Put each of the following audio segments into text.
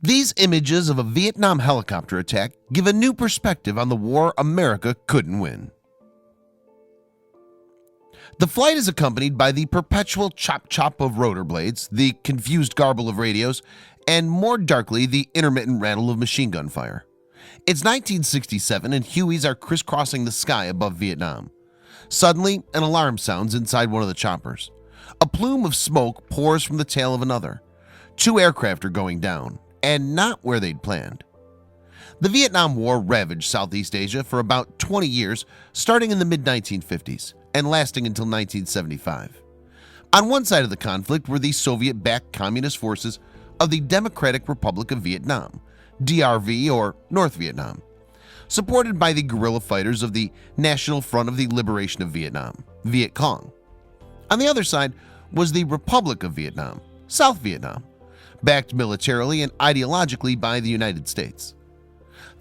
These images of a Vietnam helicopter attack give a new perspective on the war America couldn't win. The flight is accompanied by the perpetual chop-chop of rotor blades, the confused garble of radios, and more darkly, the intermittent rattle of machine gun fire. It's 1967 and Hueys are crisscrossing the sky above Vietnam. Suddenly, an alarm sounds inside one of the choppers. A plume of smoke pours from the tail of another. 2 aircraft are going down, and not where they'd planned. The Vietnam War ravaged Southeast Asia for about 20 years, starting in the mid-1950s and lasting until 1975. On one side of the conflict were the Soviet-backed communist forces of the Democratic Republic of Vietnam, DRV or North Vietnam, supported by the guerrilla fighters of the National Front of the Liberation of Vietnam, Viet Cong. On the other side was the Republic of Vietnam, South Vietnam, backed militarily and ideologically by the United States.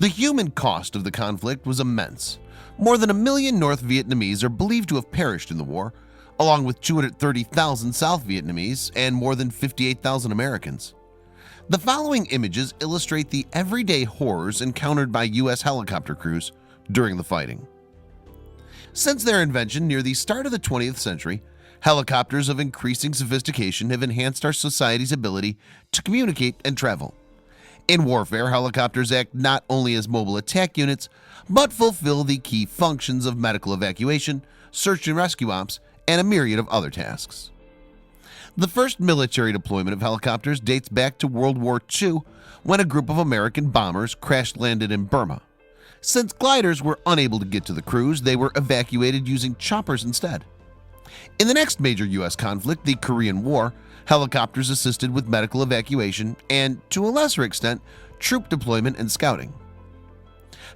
The human cost of the conflict was immense. More than 1 million North Vietnamese are believed to have perished in the war, along with 230,000 South Vietnamese and more than 58,000 Americans. The following images illustrate the everyday horrors encountered by U.S. helicopter crews during the fighting. Since their invention near the start of the 20th century, helicopters of increasing sophistication have enhanced our society's ability to communicate and travel. In warfare, helicopters act not only as mobile attack units, but fulfill the key functions of medical evacuation, search and rescue ops, and a myriad of other tasks. The first military deployment of helicopters dates back to World War II when a group of American bombers crash-landed in Burma. Since gliders were unable to get to the crews, they were evacuated using choppers instead. In the next major U.S. conflict, the Korean War, helicopters assisted with medical evacuation and, to a lesser extent, troop deployment and scouting.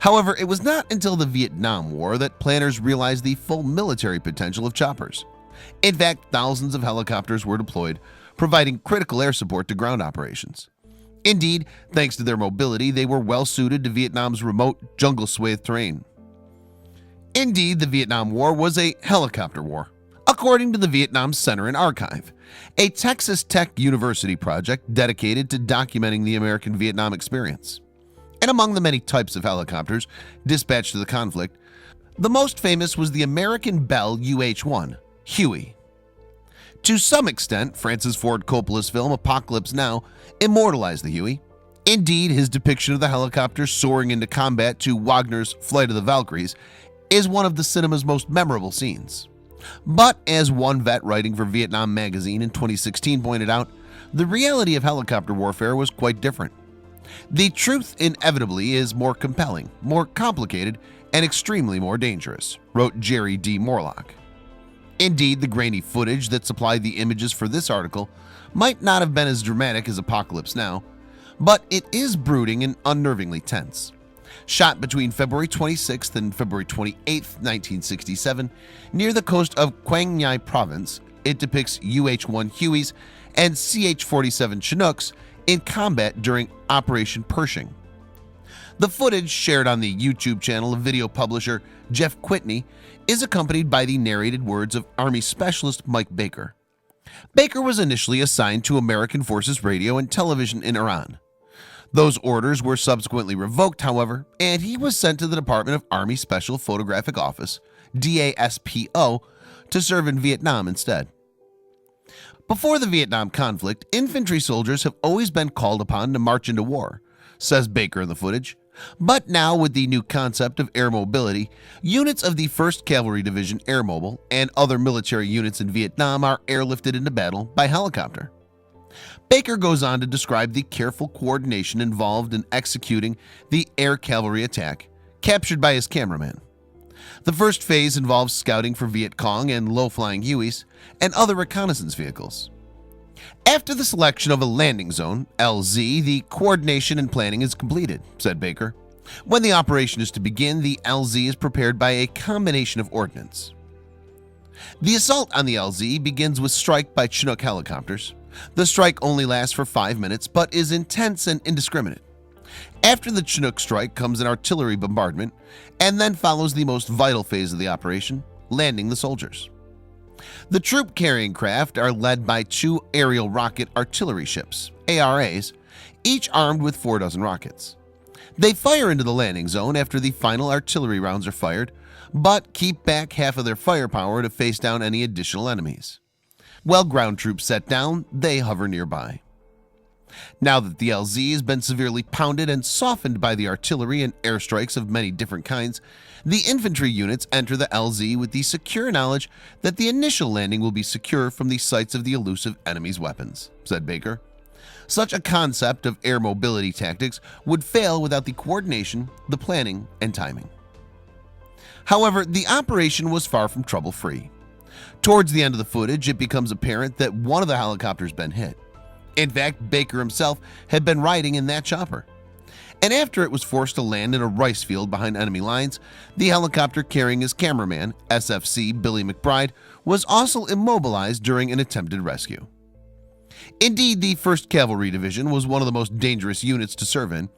However, it was not until the Vietnam War that planners realized the full military potential of choppers. In fact, thousands of helicopters were deployed, providing critical air support to ground operations. Indeed, thanks to their mobility, they were well suited to Vietnam's remote, jungle-swathed terrain. Indeed, the Vietnam War was a helicopter war, according to the Vietnam Center and Archive, a Texas Tech University project dedicated to documenting the American-Vietnam experience. And among the many types of helicopters dispatched to the conflict, the most famous was the American Bell UH-1, Huey. To some extent, Francis Ford Coppola's film Apocalypse Now immortalized the Huey. Indeed, his depiction of the helicopter soaring into combat to Wagner's Flight of the Valkyries is one of the cinema's most memorable scenes. But as one vet writing for Vietnam Magazine in 2016 pointed out, the reality of helicopter warfare was quite different. The truth inevitably is more compelling, more complicated, and extremely more dangerous, wrote Jerry D. Morlock. Indeed, the grainy footage that supplied the images for this article might not have been as dramatic as Apocalypse Now, but it is brooding and unnervingly tense. Shot between February 26th and February 28th, 1967, near the coast of Quang Ngai Province, it depicts UH-1 Hueys and CH-47 Chinooks in combat during Operation Pershing. The footage, shared on the YouTube channel of video publisher Jeff Quitney, is accompanied by the narrated words of Army Specialist Mike Baker. Baker was initially assigned to American Forces Radio and Television in Iran. Those orders were subsequently revoked, however, and he was sent to the Department of Army Special Photographic Office, DASPO, to serve in Vietnam instead. Before the Vietnam conflict, infantry soldiers have always been called upon to march into war, says Baker in the footage. But now, with the new concept of air mobility, units of the 1st Cavalry Division Air Mobile and other military units in Vietnam are airlifted into battle by helicopter. Baker goes on to describe the careful coordination involved in executing the air cavalry attack, captured by his cameraman. The first phase involves scouting for Viet Cong and low-flying Hueys and other reconnaissance vehicles. After the selection of a landing zone, LZ, the coordination and planning is completed, said Baker. When the operation is to begin, the LZ is prepared by a combination of ordnance. The assault on the LZ begins with strike by Chinook helicopters. The strike only lasts for 5 minutes, but is intense and indiscriminate. After the Chinook strike comes an artillery bombardment, and then follows the most vital phase of the operation, landing the soldiers. The troop-carrying craft are led by 2 aerial rocket artillery ships, ARAs, each armed with 4 dozen rockets. They fire into the landing zone after the final artillery rounds are fired, but keep back half of their firepower to face down any additional enemies. While ground troops set down, they hover nearby. Now that the LZ has been severely pounded and softened by the artillery and airstrikes of many different kinds, the infantry units enter the LZ with the secure knowledge that the initial landing will be secure from the sights of the elusive enemy's weapons, said Baker. Such a concept of air mobility tactics would fail without the coordination, the planning, and timing. However, the operation was far from trouble-free. Towards the end of the footage, it becomes apparent that one of the helicopters had been hit. In fact, Baker himself had been riding in that chopper. And after it was forced to land in a rice field behind enemy lines, the helicopter carrying his cameraman, SFC Billy McBride, was also immobilized during an attempted rescue. Indeed, the 1st Cavalry Division was one of the most dangerous units to serve in.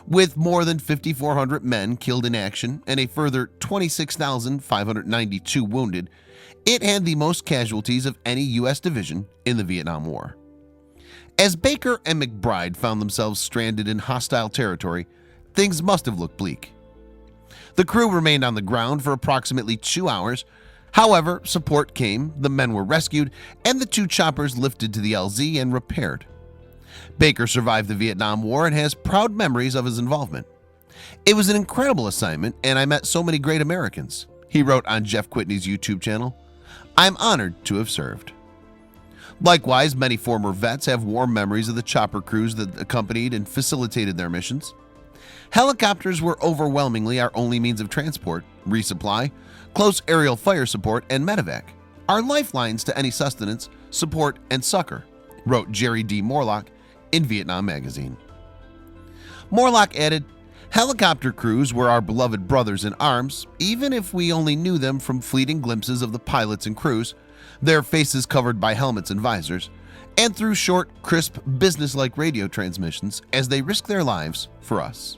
With more than 5,400 men killed in action and a further 26,592 wounded, it had the most casualties of any U.S. division in the Vietnam War. As Baker and McBride found themselves stranded in hostile territory, things must have looked bleak. The crew remained on the ground for approximately 2 hours. However, support came, the men were rescued, and the 2 choppers lifted to the LZ and repaired. Baker survived the Vietnam War and has proud memories of his involvement. "It was an incredible assignment, and I met so many great Americans," he wrote on Jeff Quitney's YouTube channel. "I'm honored to have served." Likewise, many former vets have warm memories of the chopper crews that accompanied and facilitated their missions. Helicopters were overwhelmingly our only means of transport, resupply, close aerial fire support, and medevac, our lifelines to any sustenance, support, and succor, wrote Jerry D. Morlock in Vietnam Magazine. Morlock added, "Helicopter crews were our beloved brothers in arms, even if we only knew them from fleeting glimpses of the pilots and crews, their faces covered by helmets and visors, and through short, crisp, business-like radio transmissions as they risk their lives for us."